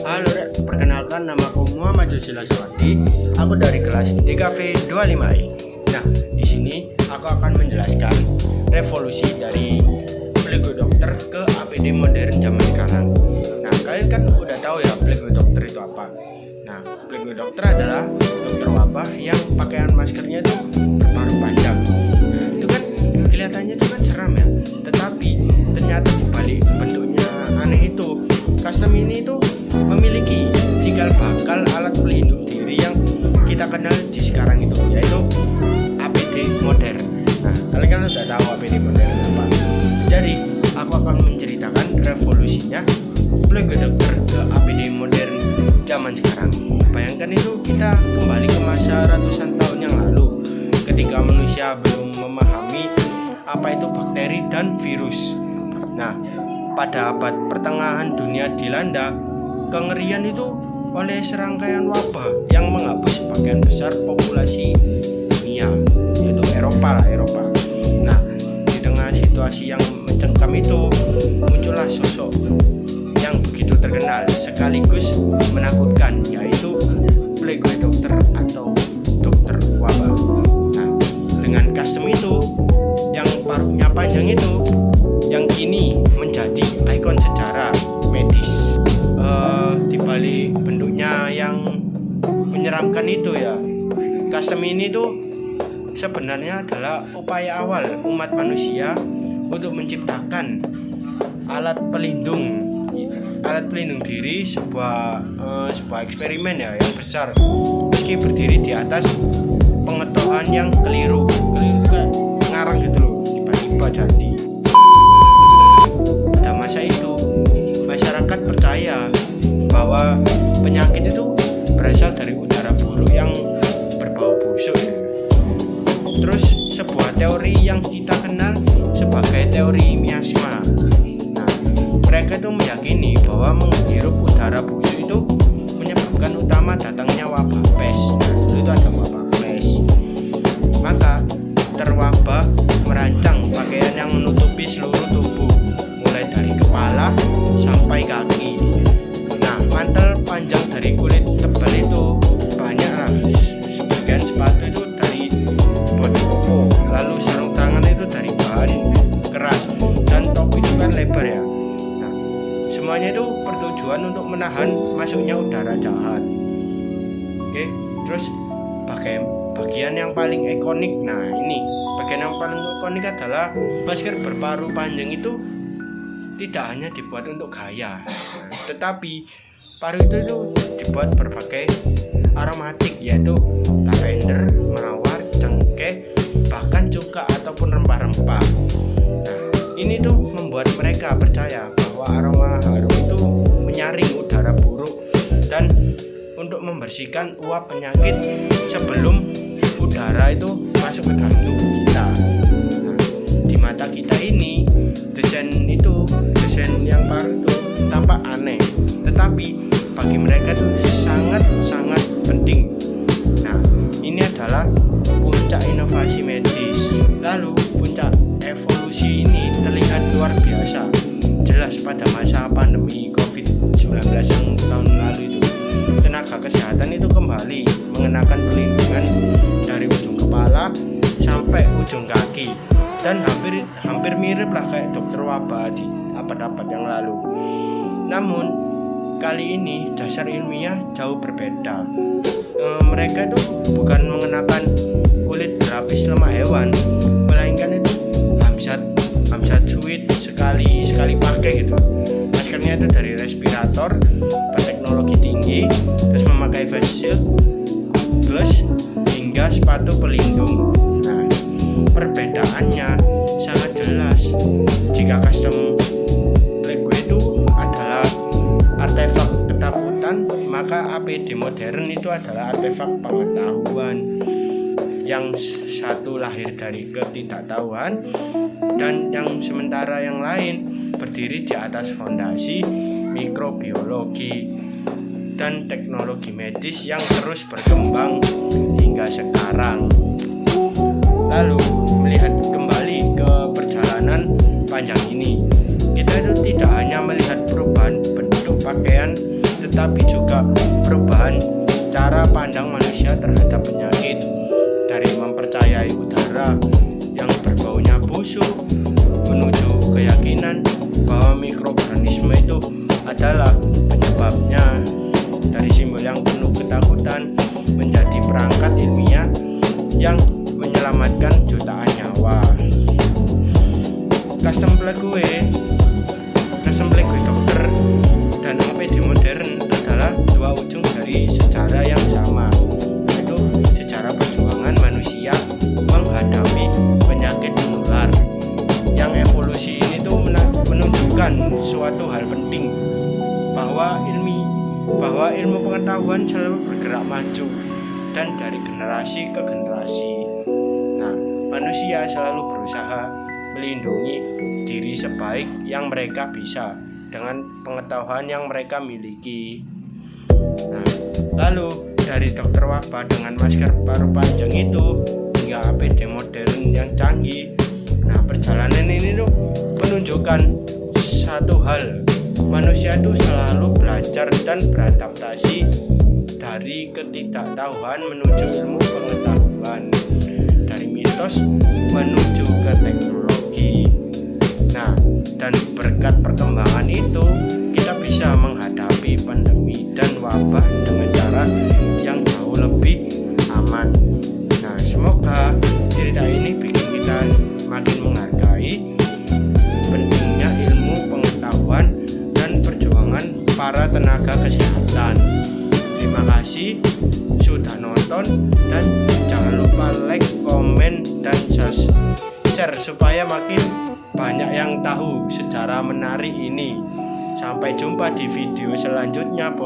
Halo Rek, perkenalkan namaku Muhammad Jusila Sawati. Aku dari kelas DKV 25E. Nah, di sini aku akan menjelaskan revolusi dari pelaku dokter ke APD modern zaman sekarang. Nah, kalian kan udah tahu ya pelaku dokter itu apa. Nah, pelaku dokter adalah dokter wabah yang pakaian maskernya itu berparuh panjang. Nah, itu kan kelihatannya itu kan seram ya. Tetapi ternyata dibalik bentuknya aneh itu, custom ini itu memiliki cikal bakal alat pelindung diri yang kita kenal di sekarang itu, yaitu APD modern. Nah, kalian kan sudah tahu APD modern apa. Jadi, aku akan menceritakan revolusinya pelaku dokter ke APD modern zaman sekarang. Bayangkan itu kita kembali ke masa ratusan tahun yang lalu, ketika manusia belum memahami apa itu bakteri dan virus. Nah, pada abad pertengahan dunia dilanda kengerian itu oleh serangkaian wabah yang menghapus sebagian besar populasi dunia, yaitu Eropa. Nah, di tengah situasi yang mencekam itu muncullah sosok yang begitu terkenal sekaligus menakutkan, yaitu pelaku dokter atau dokter wabah. Nah, dengan custom itu yang paruhnya panjang itu, yang kini menjadi ikon sejarah medis. Di balik bentuknya yang menyeramkan itu ya, custom ini tuh sebenarnya adalah upaya awal umat manusia untuk menciptakan alat pelindung diri, sebuah eksperimen ya yang besar, meski berdiri di atas pengetahuan yang keliru juga ngarang gitu loh, tiba-tiba jadi. Pada masa itu masyarakat percaya bahwa penyakit itu berasal dari udara buruk yang berbau busuk. Terus sebuah teori yang kita kenal sebagai teori miasma. Nah, mereka itu meyakini bahwa menghirup udara busuk itu menyebabkan utama datangnya wabah pes. Nah, dulu itu ada wabah pes. Maka dokter wabah merancang pakaian yang menutupi seluruh tubuh, mulai dari kepala sampai kaki. Mantel panjang dari kulit tebal itu banyak lah, sebagian sepatu itu dari bodi koko, lalu sarung tangan itu dari bahan keras, dan topi itu kan lebar ya. Nah, semuanya itu bertujuan untuk menahan masuknya udara jahat. Oke, terus bagian yang paling ikonik, nah ini bagian yang paling ikonik adalah masker berparuh panjang itu tidak hanya dibuat untuk gaya, tetapi paruh itu dibuat berbagai aromatik, yaitu lavender, mawar, cengkeh, bahkan cuka ataupun rempah-rempah. Nah, ini tuh membuat mereka percaya bahwa aroma harum itu menyaring udara buruk dan untuk membersihkan uap penyakit sebelum udara itu masuk ke dalam tubuh kita. Nah, di mata kita ini desain yang paruh itu tampak aneh, tetapi bagi mereka itu sangat penting. Nah, ini adalah puncak inovasi medis. Lalu puncak evolusi ini terlihat luar biasa jelas pada masa pandemi COVID-19 yang tahun lalu itu. Tenaga kesehatan itu kembali mengenakan perlindungan dari ujung kepala sampai ujung kaki, dan hampir mirip lah kayak dokter wabah di abad-abad yang lalu. Namun kali ini dasar ilmiah jauh berbeda. Mereka itu bukan mengenakan kulit berlapis lemak hewan, melainkan itu hamzat suit sekali pakai gitu. Maskernya itu dari respirator berteknologi tinggi, terus memakai face shield, gloves, hingga sepatu pelindung. Nah, perbedaannya sangat jelas. Jika custom artefak ketakutan, maka APD modern itu adalah artefak pengetahuan. Yang satu lahir dari ketidaktahuan, dan yang sementara yang lain berdiri di atas fondasi mikrobiologi dan teknologi medis yang terus berkembang hingga sekarang. Lalu melihat kembali ke perjalanan panjang ini, kita itu tidak hanya melihat perubahan bentuk pakaian, tetapi juga perubahan cara pandang manusia terhadap penyakit, dari mempercayai udara yang berbaunya busuk menuju keyakinan bahwa mikroorganisme itu adalah penyebabnya, dari simbol yang penuh ketakutan menjadi perangkat ilmiah yang menyelamatkan jutaan nyawa. Custom plug gue dokter dan APD modern adalah dua ujung dari sejarah yang sama, yaitu sejarah perjuangan manusia menghadapi penyakit menular, yang evolusi ini tuh menunjukkan suatu hal penting, bahwa ilmu pengetahuan selalu bergerak maju dan dari generasi ke generasi. Nah, manusia selalu berusaha melindungi diri sebaik yang mereka bisa dengan pengetahuan yang mereka miliki. Nah, lalu dari dokter wabah dengan masker paru panjang itu hingga APD modern yang canggih. Nah, perjalanan ini tuh menunjukkan satu hal, manusia itu selalu belajar dan beradaptasi dari ketidaktahuan menuju ilmu pengetahuan, dari mitos menuju ke teknologi. Nah, dan berkat perkembangan itu kita bisa menghadapi pandemi dan wabah dengan cara yang jauh lebih aman. Nah, semoga cerita ini bikin kita makin menghargai pentingnya ilmu pengetahuan dan perjuangan para tenaga kesehatan. Terima kasih sudah nonton, dan jangan lupa like, komen, dan share supaya makin banyak yang tahu sejarah menarik ini. Sampai jumpa di video selanjutnya.